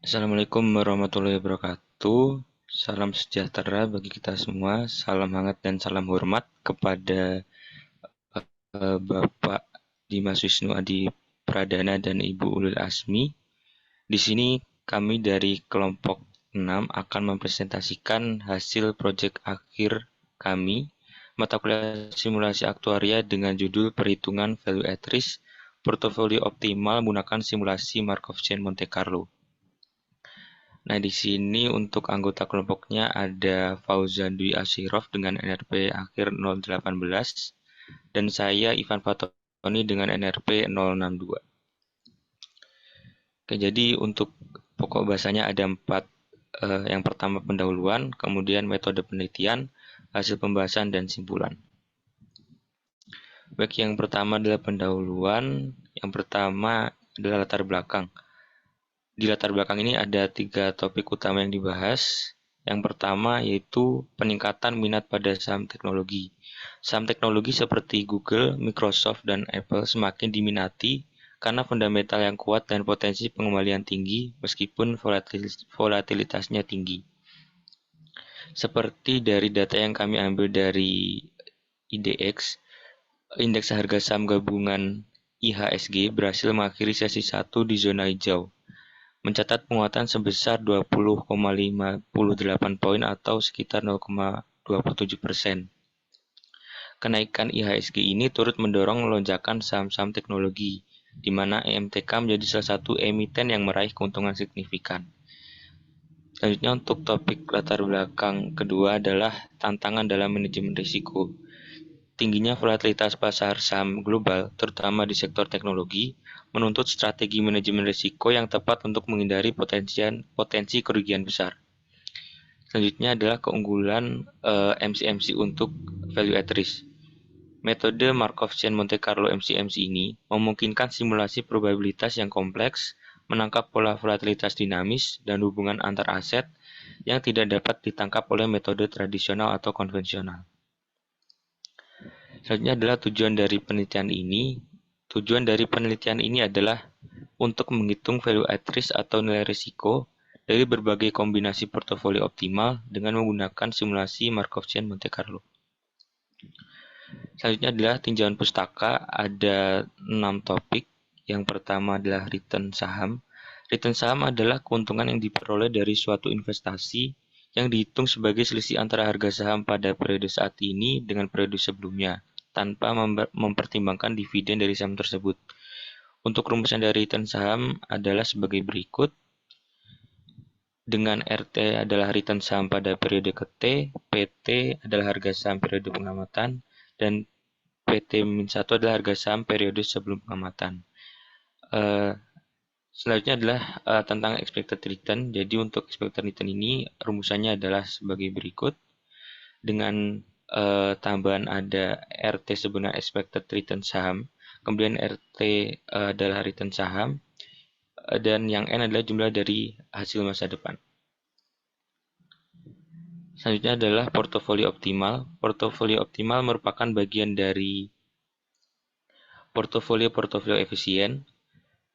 Assalamualaikum warahmatullahi wabarakatuh. Salam sejahtera bagi kita semua. Salam hangat dan salam hormat kepada Bapak Dimas Wisnu Adi Pradana dan Ibu Ulil Asmi. Di sini kami dari kelompok 6 akan mempresentasikan hasil proyek akhir kami, mata kuliah simulasi aktuaria dengan judul Perhitungan Value at Risk, Portofolio Optimal menggunakan simulasi Markov Chain Monte Carlo. Nah, di sini untuk anggota kelompoknya ada Fauzan Dwi Ashirov dengan NRP akhir 018 dan saya Ivan Fatoni dengan NRP 062. Oke, jadi untuk pokok bahasanya ada empat. Yang pertama pendahuluan, kemudian metode penelitian, hasil pembahasan, dan simpulan. Baik, yang pertama adalah pendahuluan. Yang pertama adalah latar belakang. Di latar belakang ini ada 3 topik utama yang dibahas. Yang pertama yaitu peningkatan minat pada saham teknologi. Saham teknologi seperti Google, Microsoft, dan Apple semakin diminati karena fundamental yang kuat dan potensi pengembalian tinggi meskipun volatilitasnya tinggi. Seperti dari data yang kami ambil dari IDX, indeks harga saham gabungan IHSG berhasil mengakhiri sesi 1 di zona hijau, mencatat penguatan sebesar 20,58 poin atau sekitar 0,27%. Kenaikan IHSG ini turut mendorong lonjakan saham-saham teknologi, di mana EMTK menjadi salah satu emiten yang meraih keuntungan signifikan. Selanjutnya untuk topik latar belakang kedua adalah tantangan dalam manajemen risiko. Tingginya volatilitas pasar saham global, terutama di sektor teknologi, menuntut strategi manajemen risiko yang tepat untuk menghindari potensi kerugian besar. Selanjutnya adalah keunggulan MCMC untuk value at risk. Metode Markov Chain Monte Carlo MCMC ini memungkinkan simulasi probabilitas yang kompleks, menangkap pola volatilitas dinamis dan hubungan antar aset yang tidak dapat ditangkap oleh metode tradisional atau konvensional. Selanjutnya adalah tujuan dari penelitian ini. Tujuan dari penelitian ini adalah untuk menghitung value at risk atau nilai risiko dari berbagai kombinasi portofolio optimal dengan menggunakan simulasi Markov Chain Monte Carlo. Selanjutnya adalah tinjauan pustaka, ada 6 topik. Yang pertama adalah return saham. Return saham adalah keuntungan yang diperoleh dari suatu investasi yang dihitung sebagai selisih antara harga saham pada periode saat ini dengan periode sebelumnya, tanpa mempertimbangkan dividen dari saham tersebut. Untuk rumusan dari return saham adalah sebagai berikut. Dengan RT adalah return saham pada periode ke T, PT adalah harga saham periode pengamatan, dan PT-1 adalah harga saham periode sebelum pengamatan. Selanjutnya adalah tentang expected return. Jadi untuk expected return ini rumusannya adalah sebagai berikut. Dengan tambahan ada RT sebenarnya expected return saham, kemudian RT adalah return saham, dan yang N adalah jumlah dari hasil masa depan. Selanjutnya adalah portofolio optimal. Portofolio optimal merupakan bagian dari portofolio efisien.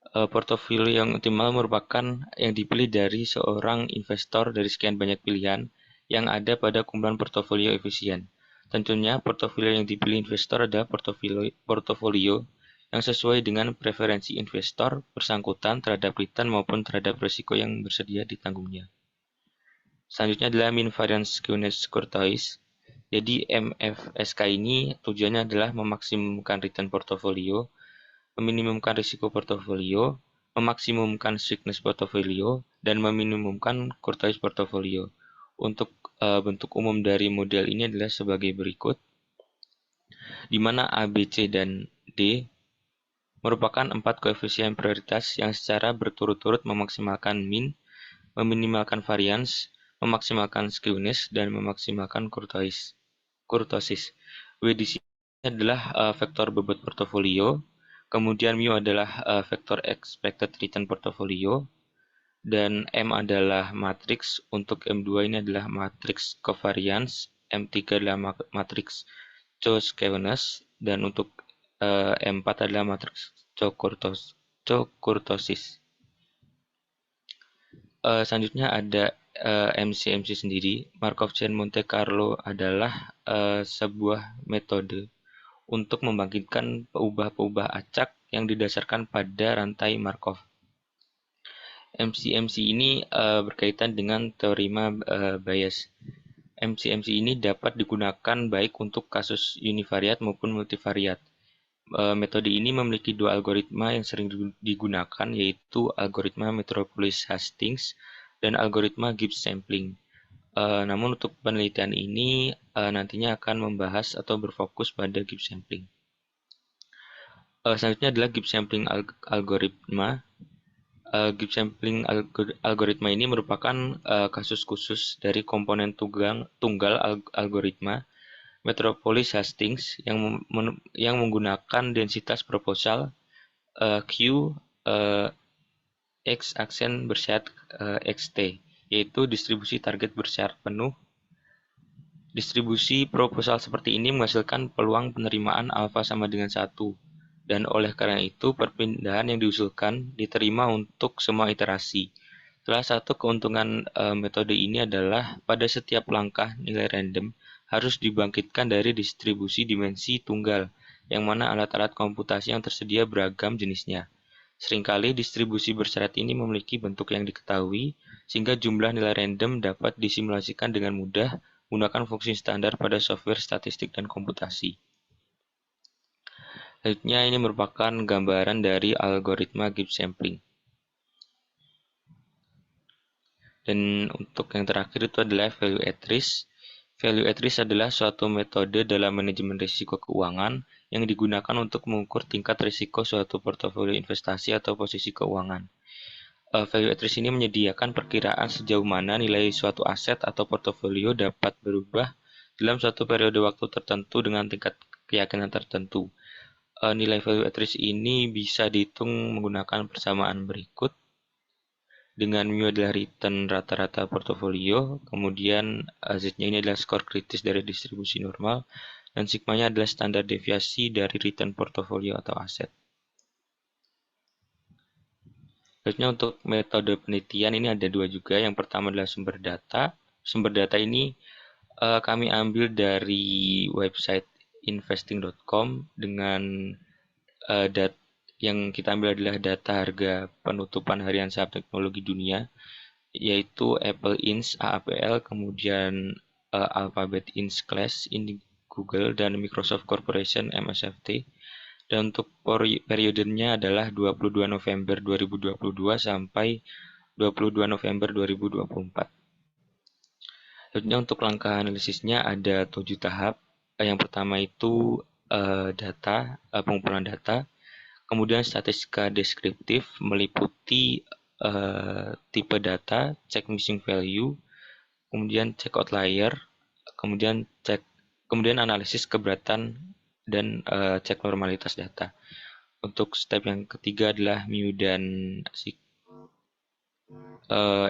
Portofolio yang optimal merupakan yang dipilih dari seorang investor dari sekian banyak pilihan yang ada pada kumpulan portofolio efisien. Tentunya portofolio yang dipilih investor adalah portofolio yang sesuai dengan preferensi investor bersangkutan terhadap return maupun terhadap risiko yang bersedia ditanggungnya. Selanjutnya adalah mean variance skewness courtois. Jadi MFSK ini tujuannya adalah memaksimumkan return portofolio, meminimumkan risiko portofolio, memaksimumkan strictness portofolio, dan meminimumkan courtois portofolio. Untuk bentuk umum dari model ini adalah sebagai berikut, di mana A, B, C, dan D merupakan 4 koefisien prioritas yang secara berturut-turut memaksimalkan mean, meminimalkan variance, memaksimalkan skewness, dan memaksimalkan kurtosis. W di sini adalah vektor bobot portofolio, kemudian mu adalah vektor expected return portofolio, dan M adalah matriks. Untuk M2 ini adalah matriks covariance, M3 adalah matriks Chow-Skewness, dan untuk M4 adalah matriks Chow-Kurtosis. Selanjutnya ada MCMC sendiri. Markov Chain Monte Carlo adalah sebuah metode untuk membangkitkan peubah-peubah acak yang didasarkan pada rantai Markov. MCMC ini berkaitan dengan teorema bias. MCMC ini dapat digunakan baik untuk kasus univariat maupun multivariat. Metode ini memiliki dua algoritma yang sering digunakan, yaitu algoritma Metropolis-Hastings dan algoritma Gibbs sampling. Namun untuk penelitian ini nantinya akan membahas atau berfokus pada Gibbs sampling. Selanjutnya adalah Gibbs sampling algoritma. Gibbs sampling algoritma ini merupakan kasus khusus dari komponen tunggal algoritma Metropolis-Hastings yang menggunakan densitas proposal Q X aksen bersyarat XT, yaitu distribusi target bersyarat penuh. Distribusi proposal seperti ini menghasilkan peluang penerimaan alfa sama dengan 1, dan oleh karena itu perpindahan yang diusulkan diterima untuk semua iterasi. Salah satu keuntungan metode ini adalah pada setiap langkah nilai random harus dibangkitkan dari distribusi dimensi tunggal, yang mana alat-alat komputasi yang tersedia beragam jenisnya. Seringkali distribusi bersyarat ini memiliki bentuk yang diketahui, sehingga jumlah nilai random dapat disimulasikan dengan mudah menggunakan fungsi standar pada software statistik dan komputasi. Selanjutnya ini merupakan gambaran dari algoritma Gibbs sampling. Dan untuk yang terakhir itu adalah value at risk. Value at risk adalah suatu metode dalam manajemen risiko keuangan yang digunakan untuk mengukur tingkat risiko suatu portofolio investasi atau posisi keuangan. Value at risk ini menyediakan perkiraan sejauh mana nilai suatu aset atau portofolio dapat berubah dalam suatu periode waktu tertentu dengan tingkat keyakinan tertentu. Nilai value at risk ini bisa dihitung menggunakan persamaan berikut. Dengan mu adalah return rata-rata portofolio, kemudian Z-nya ini adalah skor kritis dari distribusi normal, dan sigma-nya adalah standar deviasi dari return portofolio atau aset. Selanjutnya untuk metode penelitian ini ada dua juga. Yang pertama adalah sumber data. Sumber data ini kami ambil dari website investing.com dengan yang kita ambil adalah data harga penutupan harian saham teknologi dunia, yaitu Apple Inc. AAPL, kemudian Alphabet Inc. Class in Google, dan Microsoft Corporation MSFT. Dan untuk periodenya adalah 22 November 2022 sampai 22 November 2024. Selanjutnya untuk langkah analisisnya ada 7 tahap. Yang pertama itu pengumpulan data. Kemudian statistika deskriptif meliputi tipe data, cek missing value, kemudian cek outlier, kemudian analisis keberatan dan cek normalitas data. Untuk step yang ketiga adalah mu dan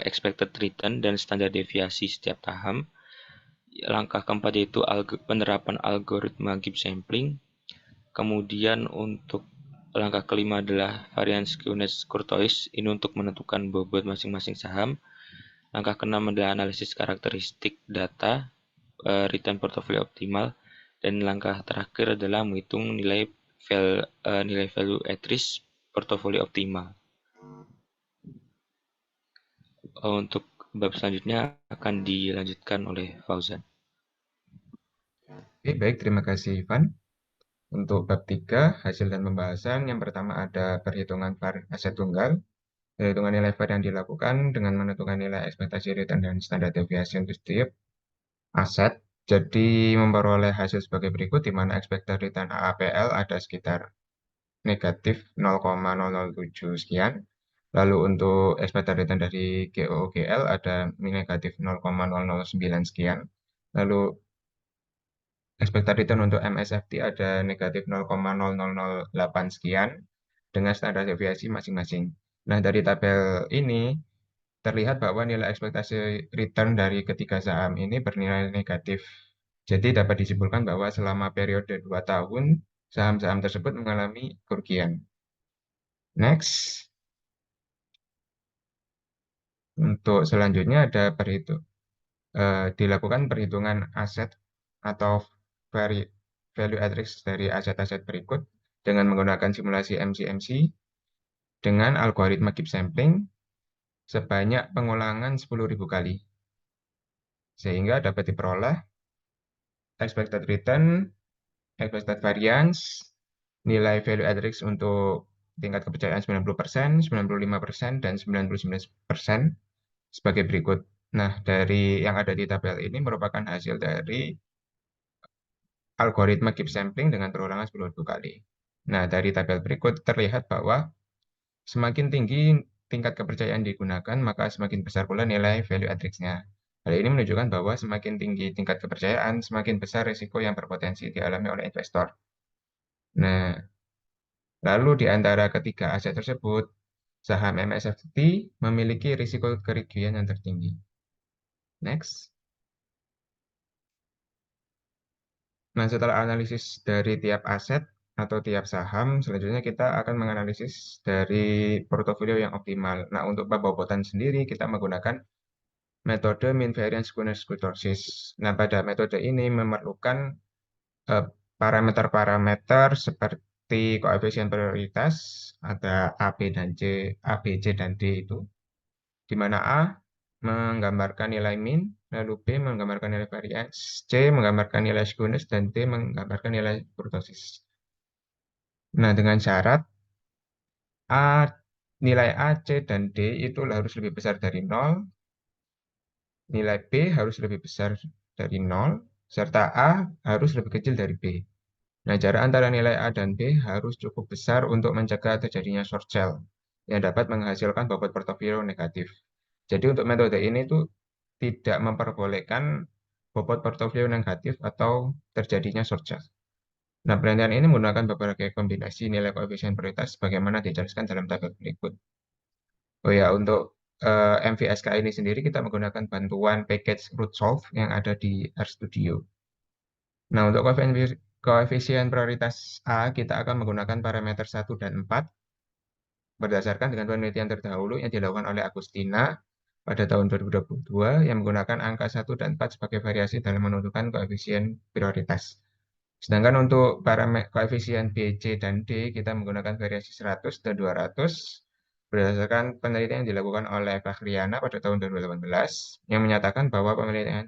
expected return dan standar deviasi setiap tahap. Langkah keempat yaitu penerapan algoritma Gibbs sampling. Kemudian untuk langkah kelima adalah variance skewness Courtois, ini untuk menentukan bobot masing-masing saham. Langkah keenam adalah analisis karakteristik data, return portfolio optimal. Dan langkah terakhir adalah menghitung nilai value at risk portfolio optimal. Untuk bab selanjutnya akan dilanjutkan oleh Fauzan. Oke, baik, terima kasih Ivan. Untuk bab 3, hasil dan pembahasan, yang pertama ada perhitungan aset tunggal. Perhitungan nilai VAR yang dilakukan dengan menentukan nilai ekspektasi return dan standar deviasi untuk setiap aset. Jadi memperoleh hasil sebagai berikut, di mana expected return AAPL ada sekitar negatif 0,007 sekian. Lalu untuk expected return dari GOGL ada negatif 0,009 sekian. Lalu expected return untuk MSFT ada negatif 0,0008 sekian dengan standar deviasi masing-masing. Nah, dari tabel ini terlihat bahwa nilai ekspektasi return dari ketiga saham ini bernilai negatif. Jadi dapat disimpulkan bahwa selama periode 2 tahun, saham-saham tersebut mengalami kerugian. Next. Untuk selanjutnya dilakukan perhitungan aset atau value at risk dari aset-aset berikut dengan menggunakan simulasi MCMC dengan algoritma keep sampling sebanyak pengulangan 10.000 kali. Sehingga dapat diperoleh expected return, expected variance, nilai value at risk untuk tingkat kepercayaan 90%, 95%, dan 99% sebagai berikut. Nah, dari yang ada di tabel ini merupakan hasil dari algoritma keep sampling dengan perulangan 10.000 kali. Nah, dari tabel berikut terlihat bahwa semakin tinggi tingkat kepercayaan digunakan, maka semakin besar pula nilai value at risk-nya. Hal ini menunjukkan bahwa semakin tinggi tingkat kepercayaan, semakin besar risiko yang berpotensi dialami oleh investor. Nah, lalu di antara ketiga aset tersebut, saham MSFT memiliki risiko kerugian yang tertinggi. Next. Nah, setelah analisis dari tiap aset atau tiap saham, selanjutnya kita akan menganalisis dari portofolio yang optimal. Nah, untuk pembobotan sendiri, kita menggunakan metode mean variance Squeezed kurtosis. Nah, pada metode ini memerlukan eh, parameter-parameter seperti koefisien prioritas, ada A, B, dan C, A, B, C, dan D itu, di mana A menggambarkan nilai mean, lalu B menggambarkan nilai variance, C menggambarkan nilai skewness, dan D menggambarkan nilai kurtosis. Nah, dengan syarat A, nilai A, C, dan D itu harus lebih besar dari 0, nilai B harus lebih besar dari 0, serta A harus lebih kecil dari B. Nah, jarak antara nilai A dan B harus cukup besar untuk mencegah terjadinya short sell yang dapat menghasilkan bobot portofolio negatif. Jadi untuk metode ini tuh tidak memperbolehkan bobot portofolio negatif atau terjadinya short sell. Nah, penelitian ini menggunakan beberapa kombinasi nilai koefisien prioritas sebagaimana dijelaskan dalam tabel berikut. Oh ya, untuk MVSK ini sendiri kita menggunakan bantuan package RootSolve yang ada di RStudio. Nah, untuk koefisien prioritas A, kita akan menggunakan parameter 1 dan 4 berdasarkan dengan penelitian terdahulu yang dilakukan oleh Agustina pada tahun 2022 yang menggunakan angka 1 dan 4 sebagai variasi dalam menentukan koefisien prioritas. Sedangkan untuk parameter koefisien B, C, dan D, kita menggunakan variasi 100 dan 200 berdasarkan penelitian yang dilakukan oleh Fahriana pada tahun 2018 yang menyatakan bahwa penelitian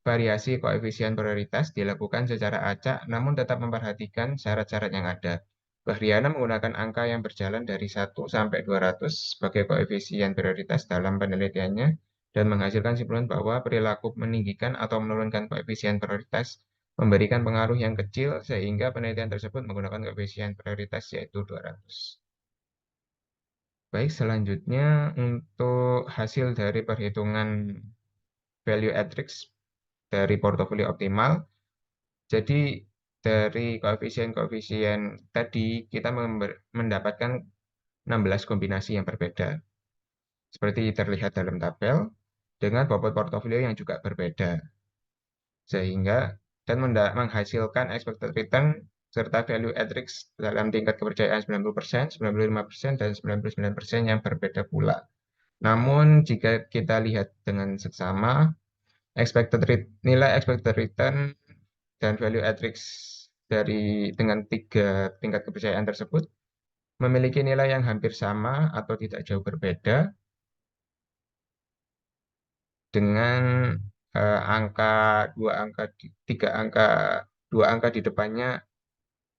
variasi koefisien prioritas dilakukan secara acak namun tetap memperhatikan syarat-syarat yang ada. Bahriana menggunakan angka yang berjalan dari 1 sampai 200 sebagai koefisien prioritas dalam penelitiannya dan menghasilkan kesimpulan bahwa perilaku meninggikan atau menurunkan koefisien prioritas memberikan pengaruh yang kecil sehingga penelitian tersebut menggunakan koefisien prioritas yaitu 200. Baik, selanjutnya untuk hasil dari perhitungan value at risk dari portofolio optimal. Jadi dari koefisien-koefisien tadi kita mendapatkan 16 kombinasi yang berbeda. Seperti terlihat dalam tabel dengan bobot portofolio yang juga berbeda. Sehingga dan menghasilkan expected return serta value at risk dalam tingkat kepercayaan 90%, 95%, dan 99% yang berbeda pula. Namun jika kita lihat dengan seksama, nilai expected return dan value at risk dengan tiga tingkat kepercayaan tersebut memiliki nilai yang hampir sama atau tidak jauh berbeda dengan angka tiga angka dua angka di depannya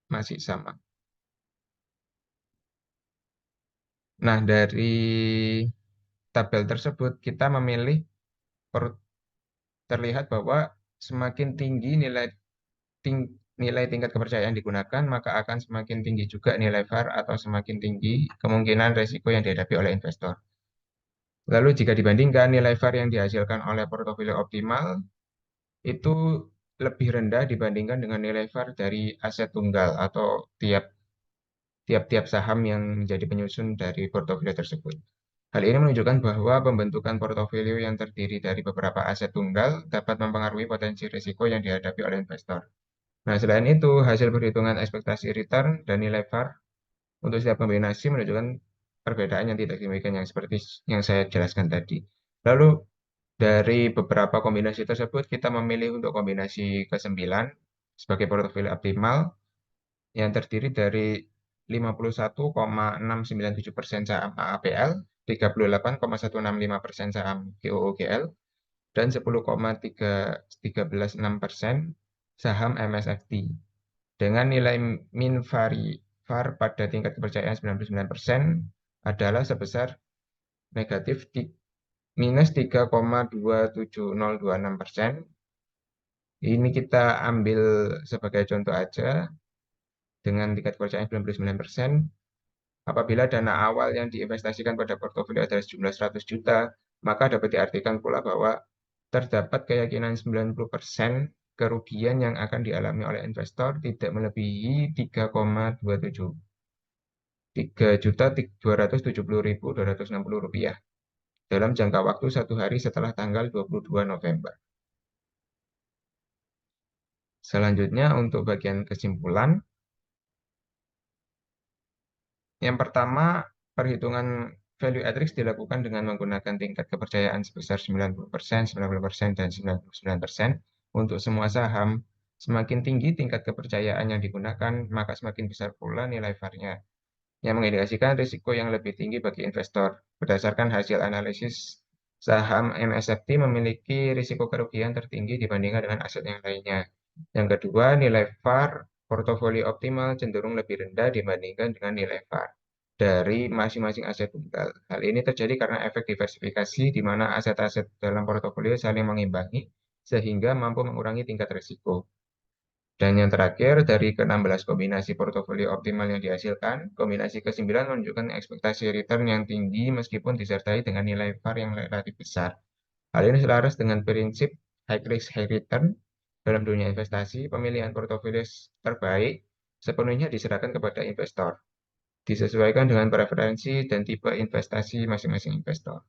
masih sama. Nah, dari tabel tersebut kita memilih terlihat bahwa semakin tinggi nilai tingkat kepercayaan digunakan, maka akan semakin tinggi juga nilai VAR atau semakin tinggi kemungkinan resiko yang dihadapi oleh investor. Lalu jika dibandingkan nilai VAR yang dihasilkan oleh portofolio optimal itu lebih rendah dibandingkan dengan nilai VAR dari aset tunggal atau tiap-tiap saham yang menjadi penyusun dari portofolio tersebut. Hal ini menunjukkan bahwa pembentukan portofolio yang terdiri dari beberapa aset tunggal dapat mempengaruhi potensi risiko yang dihadapi oleh investor. Nah, selain itu, hasil perhitungan ekspektasi return dan nilai VAR untuk setiap kombinasi menunjukkan perbedaan yang tidak signifikan yang seperti yang saya jelaskan tadi. Lalu dari beberapa kombinasi tersebut kita memilih untuk kombinasi ke-9 sebagai portofolio optimal yang terdiri dari 51,697% saham AAPL, 38,165% saham GOOGL, dan 10,316% saham MSFT. Dengan nilai min var pada tingkat kepercayaan 99% adalah sebesar negatif minus 3,27026%. Ini kita ambil sebagai contoh aja dengan tingkat kepercayaan 99%. Apabila dana awal yang diinvestasikan pada portofolio adalah sejumlah 100 juta, maka dapat diartikan pula bahwa terdapat keyakinan 90% kerugian yang akan dialami oleh investor tidak melebihi 3,27 3.270.260 rupiah dalam jangka waktu 1 hari setelah tanggal 22 November. Selanjutnya untuk bagian kesimpulan, yang pertama, perhitungan value at risk dilakukan dengan menggunakan tingkat kepercayaan sebesar 90%, 90%, dan 99% untuk semua saham. Semakin tinggi tingkat kepercayaan yang digunakan, maka semakin besar pula nilai VAR-nya, yang mengindikasikan risiko yang lebih tinggi bagi investor. Berdasarkan hasil analisis, saham MSFT memiliki risiko kerugian tertinggi dibandingkan dengan aset yang lainnya. Yang kedua, nilai VAR portofolio optimal cenderung lebih rendah dibandingkan dengan nilai VAR dari masing-masing aset tunggal. Hal ini terjadi karena efek diversifikasi di mana aset-aset dalam portofolio saling mengimbangi sehingga mampu mengurangi tingkat risiko. Dan yang terakhir, dari ke-16 kombinasi portofolio optimal yang dihasilkan, kombinasi ke-9 menunjukkan ekspektasi return yang tinggi meskipun disertai dengan nilai VAR yang relatif besar. Hal ini selaras dengan prinsip high risk, high return dalam dunia investasi. Pemilihan portofolio terbaik sepenuhnya diserahkan kepada investor, disesuaikan dengan preferensi dan tipe investasi masing-masing investor.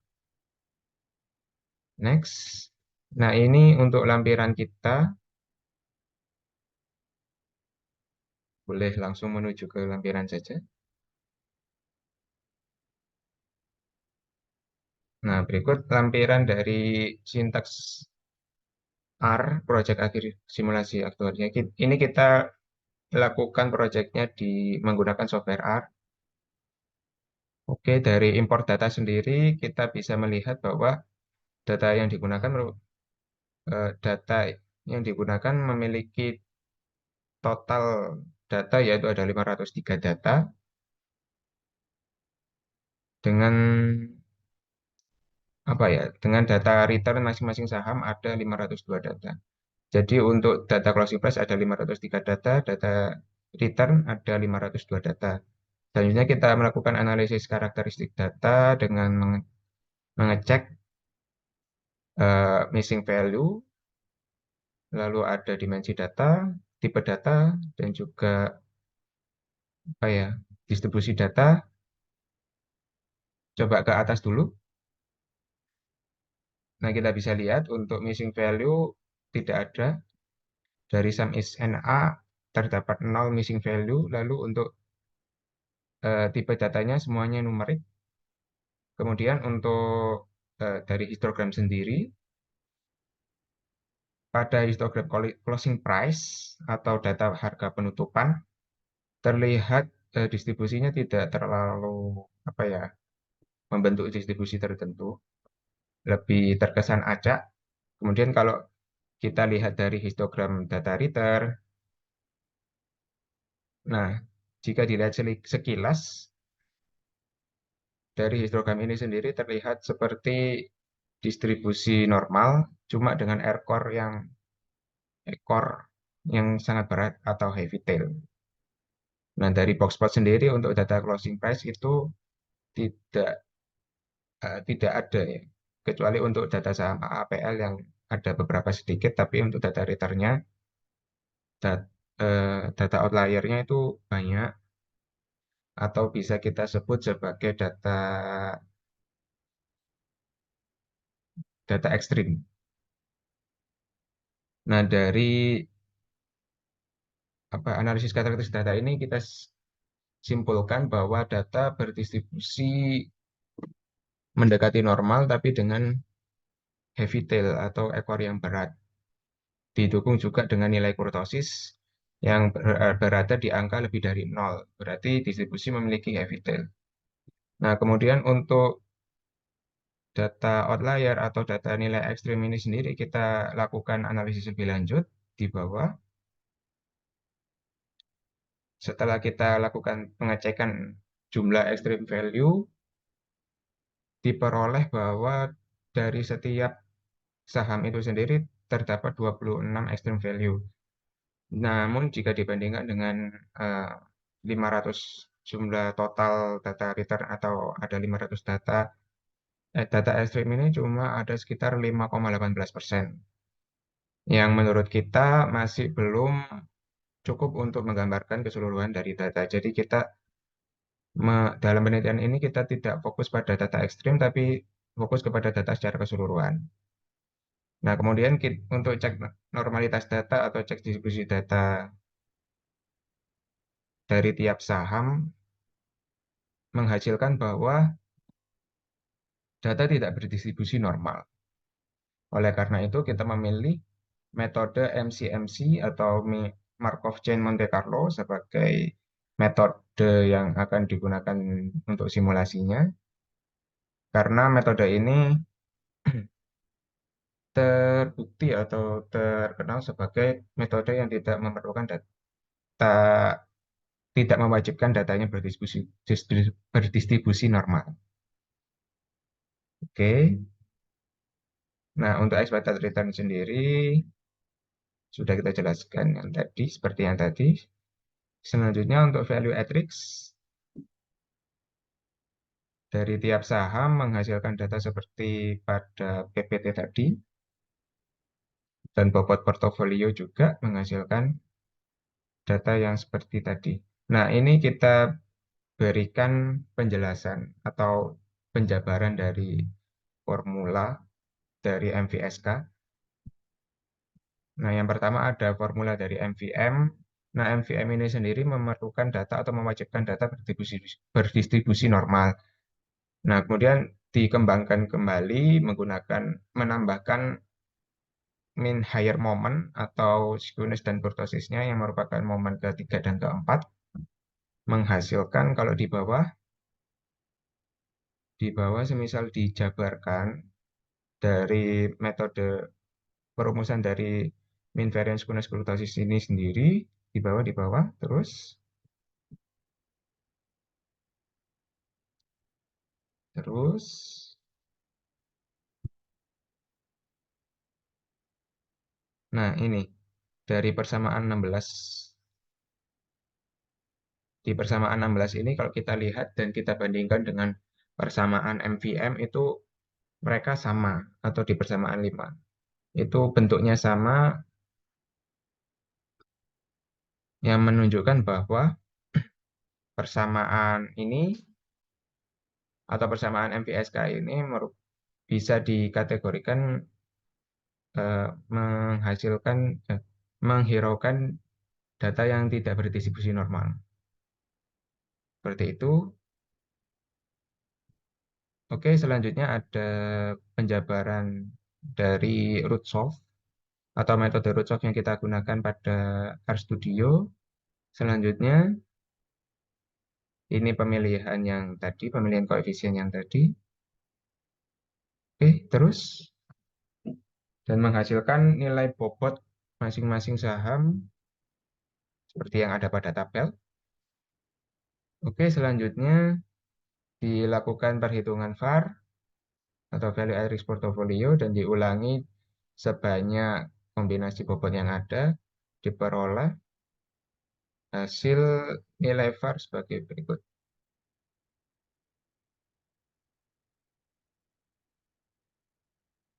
Next. Nah, ini untuk lampiran kita. Boleh langsung menuju ke lampiran saja. Nah, berikut lampiran dari sintaks R, proyek akhir simulasi aktuarnya. Ini kita lakukan proyeknya menggunakan software R. Oke, dari import data sendiri kita bisa melihat bahwa data yang digunakan memiliki total data yaitu ada 503 data dengan dengan data return masing-masing saham ada 502 data. Jadi untuk data closing price ada 503 data, data return ada 502 data. Selanjutnya kita melakukan analisis karakteristik data dengan mengecek missing value, lalu ada dimensi data, tipe data, dan juga distribusi data. Coba ke atas dulu. Nah, kita bisa lihat untuk missing value tidak ada. Dari sum is NA terdapat 0 missing value, lalu untuk tipe datanya semuanya numerik. Kemudian untuk dari histogram sendiri, pada histogram closing price atau data harga penutupan, terlihat distribusinya tidak terlalu membentuk distribusi tertentu, lebih terkesan acak. Kemudian kalau kita lihat dari histogram data return, nah jika dilihat sekilas, dari histogram ini sendiri terlihat seperti distribusi normal, cuma dengan ekor yang sangat berat atau heavy tail. Nah, dari boxplot sendiri untuk data closing price itu tidak tidak ada ya, kecuali untuk data saham AAPL yang ada beberapa sedikit, tapi untuk data returnnya, data outliernya itu banyak, atau bisa kita sebut sebagai data ekstrim. Nah, dari analisis karakteristik data ini kita simpulkan bahwa data berdistribusi mendekati normal, tapi dengan heavy tail atau ekor yang berat. Didukung juga dengan nilai kurtosis yang berada di angka lebih dari 0. Berarti distribusi memiliki heavy tail. Nah, kemudian untuk data outlier atau data nilai ekstrim ini sendiri kita lakukan analisis lebih lanjut di bawah. Setelah kita lakukan pengecekan jumlah extreme value, diperoleh bahwa dari setiap saham itu sendiri terdapat 26 extreme value. Namun jika dibandingkan dengan 500 jumlah total data return atau ada 500 data ekstrim ini cuma ada sekitar 5,18%. Yang menurut kita masih belum cukup untuk menggambarkan keseluruhan dari data. Jadi kita dalam penelitian ini kita tidak fokus pada data ekstrim, tapi fokus kepada data secara keseluruhan. Nah, kemudian untuk cek normalitas data atau cek distribusi data dari tiap saham menghasilkan bahwa data tidak berdistribusi normal. Oleh karena itu, kita memilih metode MCMC atau Markov Chain Monte Carlo sebagai metode yang akan digunakan untuk simulasinya. Karena metode ini terbukti atau terkenal sebagai metode yang tidak memerlukan data, tidak mewajibkan datanya berdistribusi normal. Oke. Nah, untuk expected return sendiri sudah kita jelaskan yang tadi, seperti yang tadi. Selanjutnya untuk value at risk dari tiap saham menghasilkan data seperti pada PPT tadi dan bobot portofolio juga menghasilkan data yang seperti tadi. Nah, ini kita berikan penjelasan atau penjabaran dari formula dari MVSK. Nah, yang pertama ada formula dari MVM. Nah, MVM ini sendiri memerlukan data atau mewajibkan data berdistribusi normal. Nah, kemudian dikembangkan kembali menggunakan menambahkan mean higher moment atau skewness dan kurtosisnya yang merupakan momen ketiga dan keempat menghasilkan kalau di bawah semisal dijabarkan dari metode perumusan dari mean variance skewness kurtosis ini sendiri di bawah terus nah ini dari persamaan 16 di persamaan 16 ini kalau kita lihat dan kita bandingkan dengan persamaan MVM itu mereka sama atau di persamaan 5 itu bentuknya sama yang menunjukkan bahwa persamaan ini atau persamaan MVSK ini bisa dikategorikan menghasilkan menghiraukan data yang tidak berdistribusi normal. Seperti itu. Oke, selanjutnya ada penjabaran dari RootSolve atau metode RootSolve yang kita gunakan pada RStudio. Selanjutnya, ini pemilihan yang tadi, pemilihan koefisien yang tadi. Oke, terus dan menghasilkan nilai bobot masing-masing saham seperti yang ada pada tabel. Oke, selanjutnya dilakukan perhitungan VAR atau Value at Risk Portfolio dan diulangi sebanyak kombinasi bobot yang ada, diperoleh hasil nilai VAR sebagai berikut.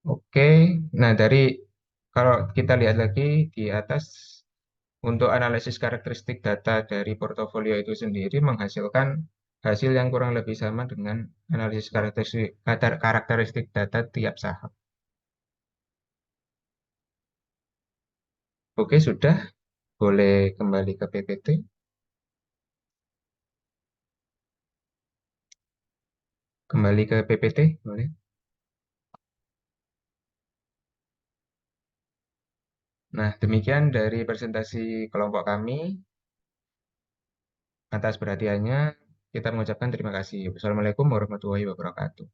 Oke, nah kalau kita lihat lagi di atas untuk analisis karakteristik data dari portofolio itu sendiri menghasilkan hasil yang kurang lebih sama dengan analisis karakteristik data tiap saham. Oke, sudah. Boleh kembali ke PPT. Kembali ke PPT, boleh. Nah, demikian dari presentasi kelompok kami. Atas perhatiannya, kita mengucapkan terima kasih. Wassalamualaikum warahmatullahi wabarakatuh.